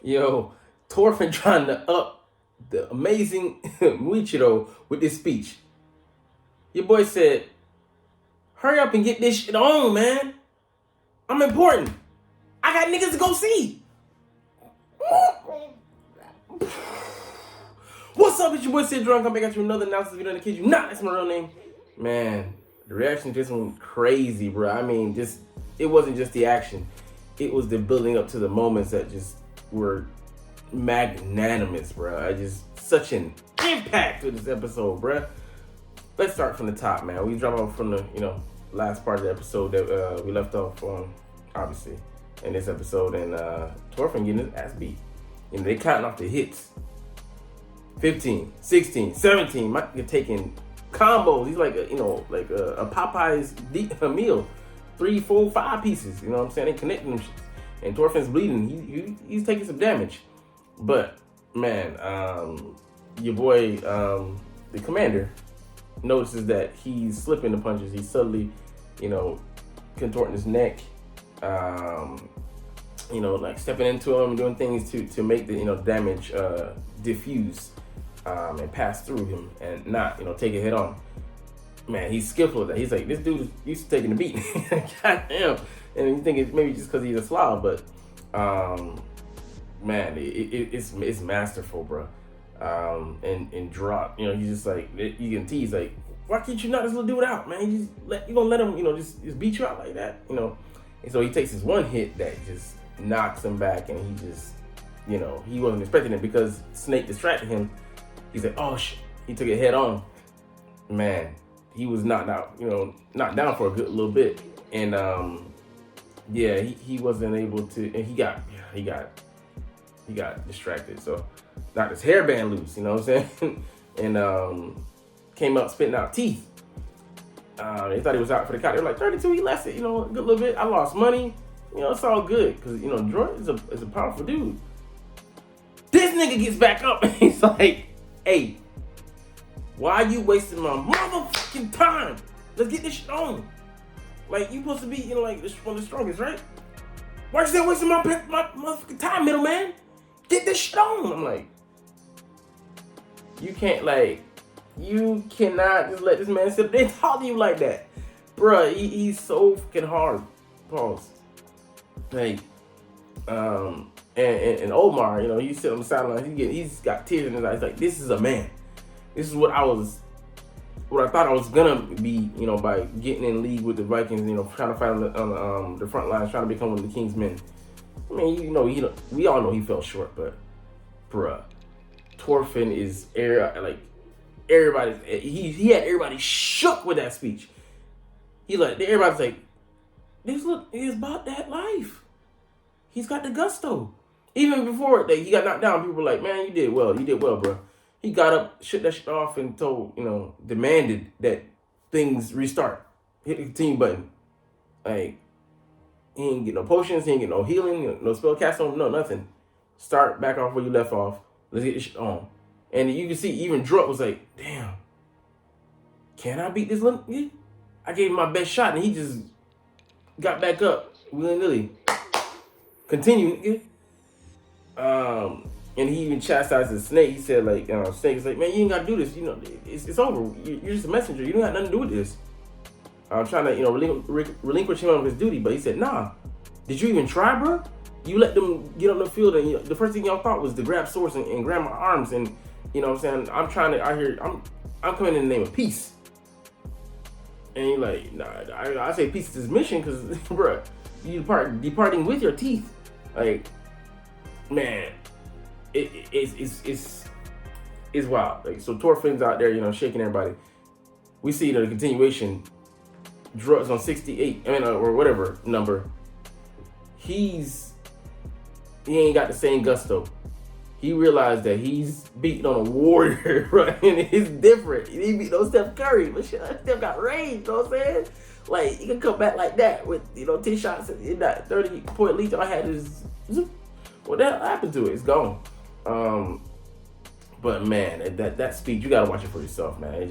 Yo, Thorfinn trying to up the amazing Muichiro with this speech. Your boy said, hurry up and get this shit on, man. I'm important. I got niggas to go see. What's up, it's your boy Sid Drunk. I'm back at you with another announcement video. In the kid you not, that's my real name. Man, the reaction just went crazy, bro. I mean, it wasn't just the action. It was the building up to the moments that just were magnanimous, bro. Such an impact with this episode, bro. Let's start from the top, man. We drop off from the, last part of the episode that we left off on, obviously, in this episode, and Thorfinn getting his ass beat. They counting off the hits. 15, 16, 17. You're taking combos. He's like a Popeye's meal. 3, 4, 5 pieces. You know what I'm saying? They connecting them shits. And Thorfinn's bleeding. He's taking some damage. But man, your boy, the commander, notices that he's slipping the punches. He's subtly, contorting his neck. Like stepping into him, doing things to make the damage diffuse and pass through him and not take it head on. Man, he's skillful with that. He's like, this dude is used to taking the beat. God damn. And you think it's maybe just because he's a Slav, but man, it's masterful, bro. And drop, he's just like, you can tease like, why can't you not just do it out, man? You gonna let him, just beat you out like that, And so he takes his one hit that just knocks him back, and he just, he wasn't expecting it because Snake distracted him. He's like, oh shit, he took it head on. Man, he was knocked out, knocked down for a good little bit, and yeah, he wasn't able to, and he got distracted, so knocked his hairband loose, you know what I'm saying? And came up spitting out teeth. They thought he was out for the count. They were like, 32, he lasted, a good little bit. I lost money, it's all good, because Droid is a powerful dude. This nigga gets back up and he's like, hey, why are you wasting my motherfucking time? Let's get this shit on. Like, you supposed to be, one of the strongest, right? Why you still wasting my motherfucking time, middleman? Get this shit on. I'm like, you cannot just let this man sit there and talk to you like that. Bruh, he's so fucking hard. Pause. Like, and Omar, he's sitting on the sideline. He's got tears in his eyes. Like, this is a man. This is what I thought I was gonna be, by getting in league with the Vikings, trying to fight on the front lines, trying to become one of the King's men. I mean, we all know he fell short, but bruh, Thorfinn is everybody. He had everybody shook with that speech. Everybody's like, this is about that life. He's got the gusto. Even before he got knocked down, people were like, man, you did well, bro. He got up, shut that shit off, and demanded that things restart. Hit the continue button. Like, he ain't get no potions, he ain't get no healing, no spell cast on, no nothing. Start back off where you left off. Let's get this shit on. And you can see even Druck was like, damn, can I beat this little nigga? I gave him my best shot, and he just got back up willy-nilly. Continue, nigga. And he even chastised the Snake. He said, Snake is like, man, you ain't gotta do this. It's over. You're just a messenger. You don't have nothing to do with this. I'm trying to, relinquish him of his duty. But he said, nah. Did you even try, bro? You let them get on the field, and the first thing y'all thought was to grab swords and grab my arms. And what I'm saying? I'm trying to, I'm coming in the name of peace. And you're like, nah, I say peace is his mission because, bro, you departing with your teeth. Like, man. It's wild. Like, so Thorfinn's out there, shaking everybody. We see the continuation. Druck's on 68, or whatever number. He ain't got the same gusto. He realized that he's beating on a warrior, right? And it's different. He didn't beat no Steph Curry, but shit, Steph got range, you know what I'm saying? Like, he can come back like that with, 10 shots in that 30-point lead. All I had is, what the hell happened to it? It's gone. But man, that speech, you gotta watch it for yourself, man.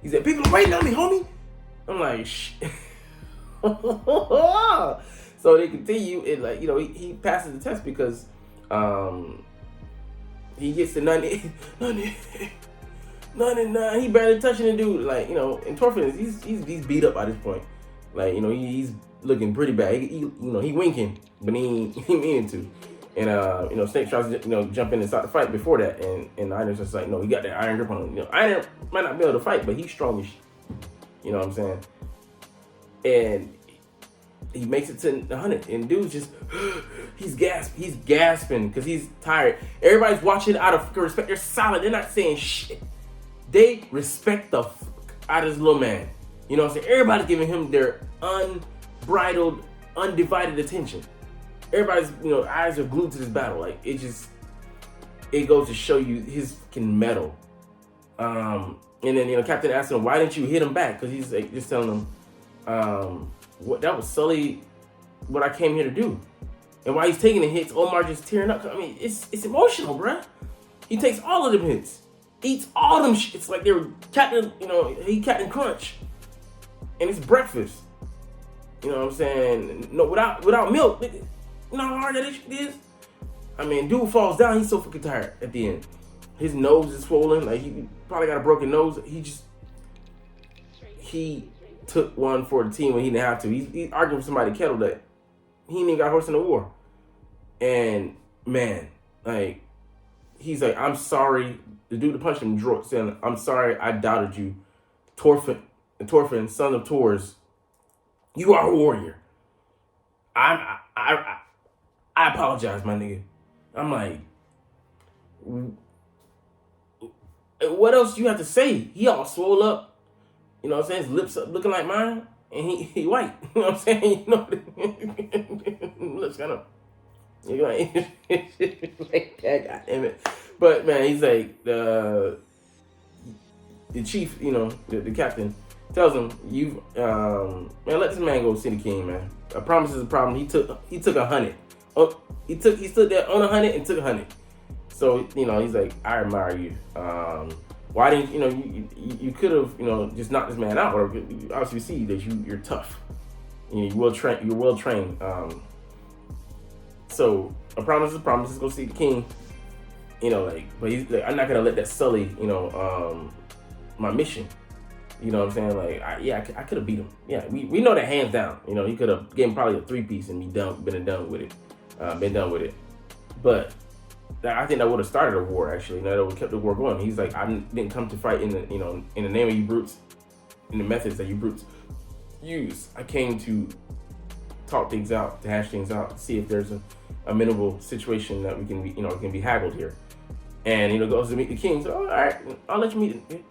He said, people are waiting on me, homie. I'm like, shit. So they continue, and he passes the test because He gets to 99. He barely touching the dude. Like, and Thorfinn, he's beat up by this point. Like, he's looking pretty bad. He winking, but he ain't meaning to. And Snake tries to jump in and start the fight before that, and Einer's just like, no, he got that iron grip on him. Einer might not be able to fight, but he's strong as shit. You know what I'm saying? And he makes it to the 100, and dude's just he's gasping because he's tired. Everybody's watching out of respect. They're silent. They're not saying shit. They respect the fuck out of this little man. You know what I'm saying? Everybody's giving him their unbridled, undivided attention. Everybody's, eyes are glued to this battle. Like, it goes to show you his fucking mettle. And then, Captain asks him, why didn't you hit him back? Because he's like, just telling him, what that was Sully, what I came here to do. And while he's taking the hits, Omar just tearing up. I mean, it's emotional, bruh. He takes all of them hits, eats all them shit. It's like they were Captain, he Captain Crunch. And it's breakfast. You know what I'm saying? No, without milk. You know how hard that shit is? I mean, dude falls down. He's so fucking tired at the end. His nose is swollen. Like, he probably got a broken nose. He took one for the team when he didn't have to. He's arguing with somebody, Kettle, that he ain't even got horse in the war. And, man, like, he's like, I'm sorry. The dude that punched him, saying, I'm sorry I doubted you. Thorfinn, son of Thors, you are a warrior. I apologize, my nigga. I'm like, what else do you have to say? He all swole up. You know what I'm saying? His lips up looking like mine. And he white. You know what I'm saying? Lips kind of, like, God damn it. But, man, he's like, the chief, the captain, tells him, man, let this man go see the king, man. A promise is a problem. He took 100. Oh, he stood there on 100 and took 100. So, he's like, I admire you. Why didn't, you could have, just knocked this man out, or you obviously see that you're tough. You're well trained. So a promise is a promise. Let's go see the king. But he's like, I'm not gonna let that sully, my mission. You know what I'm saying? Like, I could have beat him. Yeah, we know that hands down. He could have given probably a 3-piece and been done with it. But I think that would have started a war. Actually, that would have kept the war going. He's like, I didn't come to fight in the name of you brutes, in the methods that you brutes use. I came to talk things out, to hash things out, see if there's a amenable situation that we can be, can be haggled here. And goes to meet the king. So, all right, I'll let you meet it.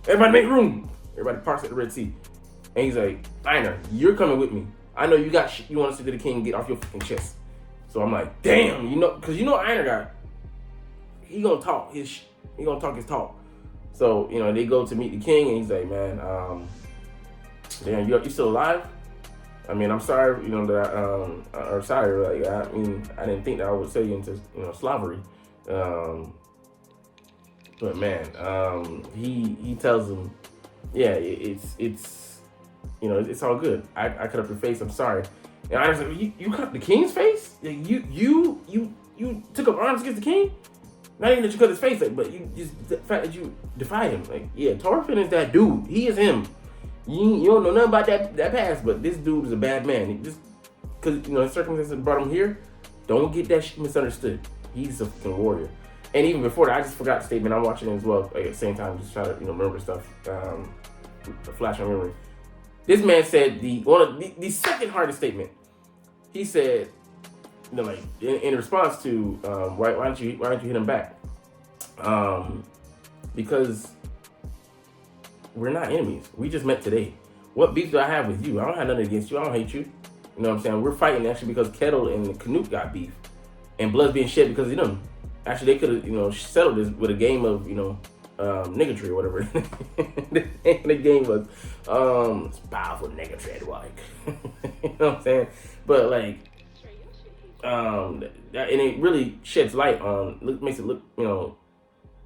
Everybody make room. Everybody parks at the Red Sea. And he's like, Einer, you're coming with me. I know you got shit you want to say to the king and get off your fucking chest. So I'm like, damn, because Einer he gonna talk his talk. So, they go to meet the king, and he's like, man, damn, you still alive? I mean, I'm sorry, that sorry, like, I didn't think that I would sell you into, slavery. But man, he tells him, yeah, it's all good. I cut up your face. I'm sorry. And I was like, you cut up the king's face? Like, you took up arms against the king? Not even that you cut his face, like, but the fact that you defied him. Like, yeah, Thorfinn is that dude. He is him. You don't know nothing about that past, but this dude is a bad man. He just because his circumstances brought him here. Don't get that shit misunderstood. He's a fucking warrior. And even before that, I just forgot the statement. I'm watching it as well, like, at the same time, just trying to remember stuff. Flash my memory. This man said the second hardest statement. He said, like, in response to why don't you hit him back? Because we're not enemies. We just met today. What beef do I have with you? I don't have nothing against you. I don't hate you. You know what I'm saying? We're fighting actually because Kettle and Canute got beef, and blood's being shed because of them. Actually, they could have settled this with a game of niggatry or whatever. The game was it's powerful niggatry, like you know what I'm saying? But like and it really sheds light on,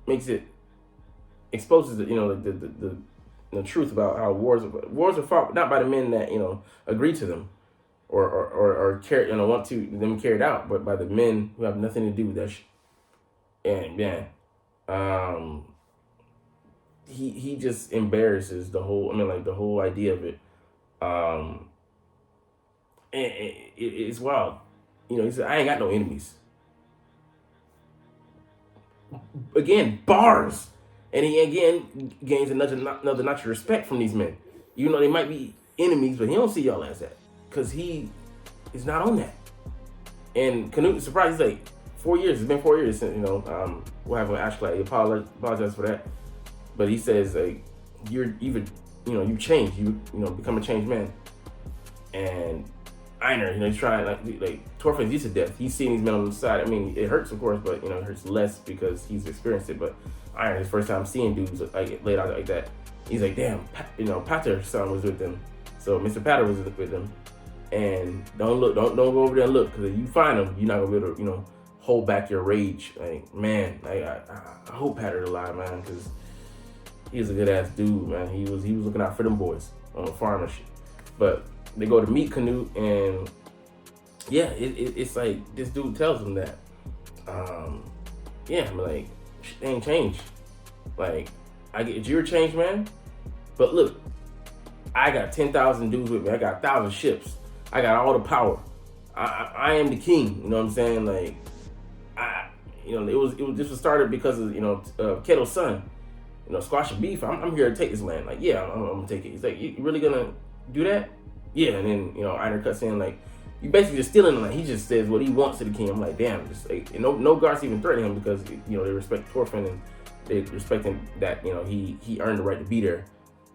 makes it exposes the truth about how wars are fought not by the men that agree to them, want to them carried out, but by the men who have nothing to do with that shit. And man, he just embarrasses the whole. The whole idea of it. And it's wild. He said, "I ain't got no enemies." Again, bars, and he again gains another notch of respect from these men. Even though they might be enemies, but he don't see y'all as that because he is not on that. And Canute is surprised. He's like, 4 years. It's been 4 years since what happened with Ashclad. He apologized for that, but he says like, you've changed. You become a changed man. And Einar, he's trying like Thorfinn's used to death. He's seeing these men on the side. It hurts, of course, but it hurts less because he's experienced it. But Einar, his first time seeing dudes like laid out like that, he's like, damn, Pater's son was with them, so Mr. Pater was with them. And don't go over there and look, because if you find him, you're not gonna be able to hold back your rage. Like, man, I hope Pater's alive, man, because he's a good ass dude, man. He was looking out for them boys on the farm and shit. But they go to meet Canute, and yeah, it's like this dude tells him that, like, shit ain't changed. Like, I get you're a changed man, but look, I got 10,000 dudes with me. I got 1,000 ships. I got all the power. I am the king. You know what I'm saying? Like, this was started because of Keto's son. Squash and beef. I'm here to take this land. Like, yeah, I'm gonna take it. He's like, you really gonna do that? Yeah. And then Einar cuts in like, you basically just stealing the land. He just says what he wants to the king. I'm like, damn. Just like, no guards even threaten him because they respect Thorfinn and they respecting that he earned the right to be there.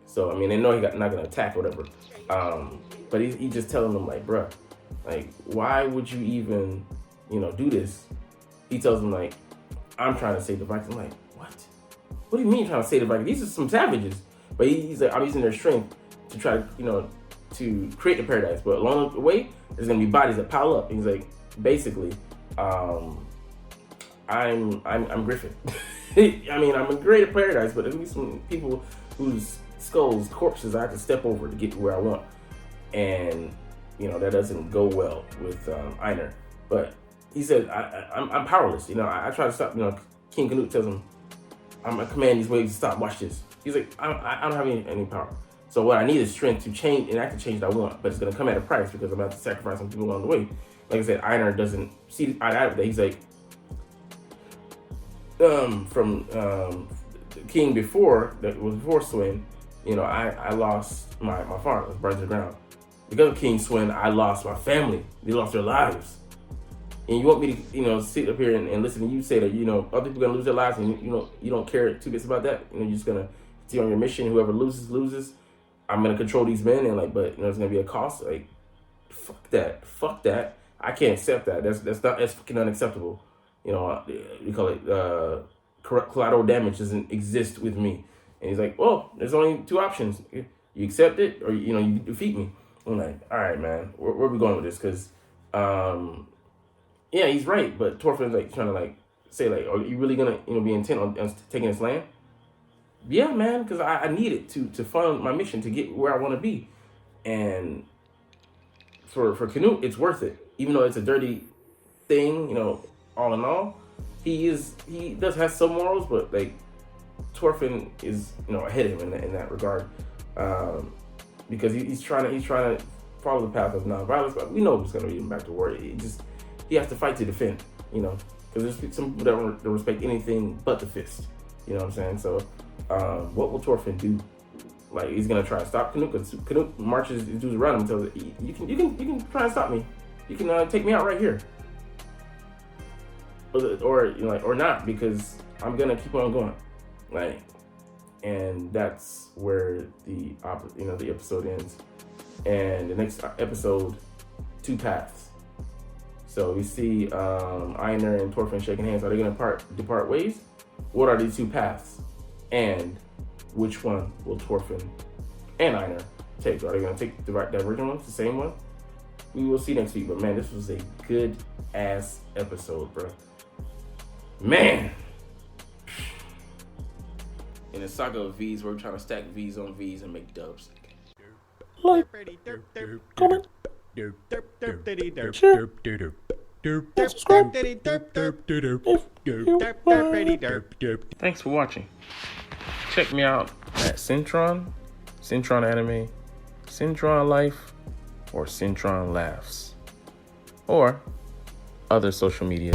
So they know not gonna attack or whatever. But he just telling them like, bruh, like, why would you even do this? He tells them like, I'm trying to save the Vikings. I'm like, what? What do you mean you're trying to save the Vikings? These are some savages. But he's like, I'm using their strength to try to to create the paradise. But along the way, there's gonna be bodies that pile up. And he's like, basically, I'm Griffin. I'm a great paradise, but there'll be some people whose skulls, corpses, I have to step over to get to where I want. And that doesn't go well with Einar. But he said, I'm powerless. I try to stop. King Canute tells him, I'm gonna command these waves to stop. Watch this. He's like, I don't have any power. So what I need is strength to change, and I can change what I want, but it's gonna come at a price because I'm about to sacrifice some people along the way. Like I said, Einar doesn't see eye to eye with that. He's like, from the king before Swin, I lost my farm. It was burned to the ground. Because of King Swin, I lost my family. They lost their lives. And you want me to, sit up here and listen to you say that, other people are gonna lose their lives, and you don't care two bits about that. You're just gonna stay on your mission. Whoever loses. I'm gonna control these men, and but it's gonna be a cost. Like, fuck that. I can't accept that. That's fucking unacceptable. We call it collateral damage doesn't exist with me. And he's like, well, there's only two options. You accept it, or you defeat me. I'm like, all right, man, where are we going with this? Because, yeah, he's right. But Thorfinn's like trying to say are you really gonna be intent on taking this land? Yeah, man, because I need it to fund my mission to get where I want to be. And for Canute, it's worth it, even though it's a dirty thing. All in all, he does have some morals, but Thorfinn is ahead of him in that regard, because he's trying to follow the path of nonviolence. But we know it's going to lead him back to war. He has to fight to defend, because there's some people that don't respect anything but the fist. You know what I'm saying? So, what will Thorfinn do? He's gonna try to stop Canute, because Canute marches his dudes around him and tells him, you can try and stop me. You can take me out right here. Or not, because I'm gonna keep on going. And that's where the episode ends. And the next episode, two paths. So we see Einar and Thorfinn shaking hands. Are they gonna depart ways? What are these two paths? And which one will Thorfinn and Einar take? Are they gonna take the original one, the same one? We will see next week. But man, this was a good ass episode, bro. Man. In the saga of V's, we're trying to stack V's on V's and make dubs. Like, comment, Thanks for watching. Check me out at Centron Anime, Centron Life, or Centron Laughs, or other social media.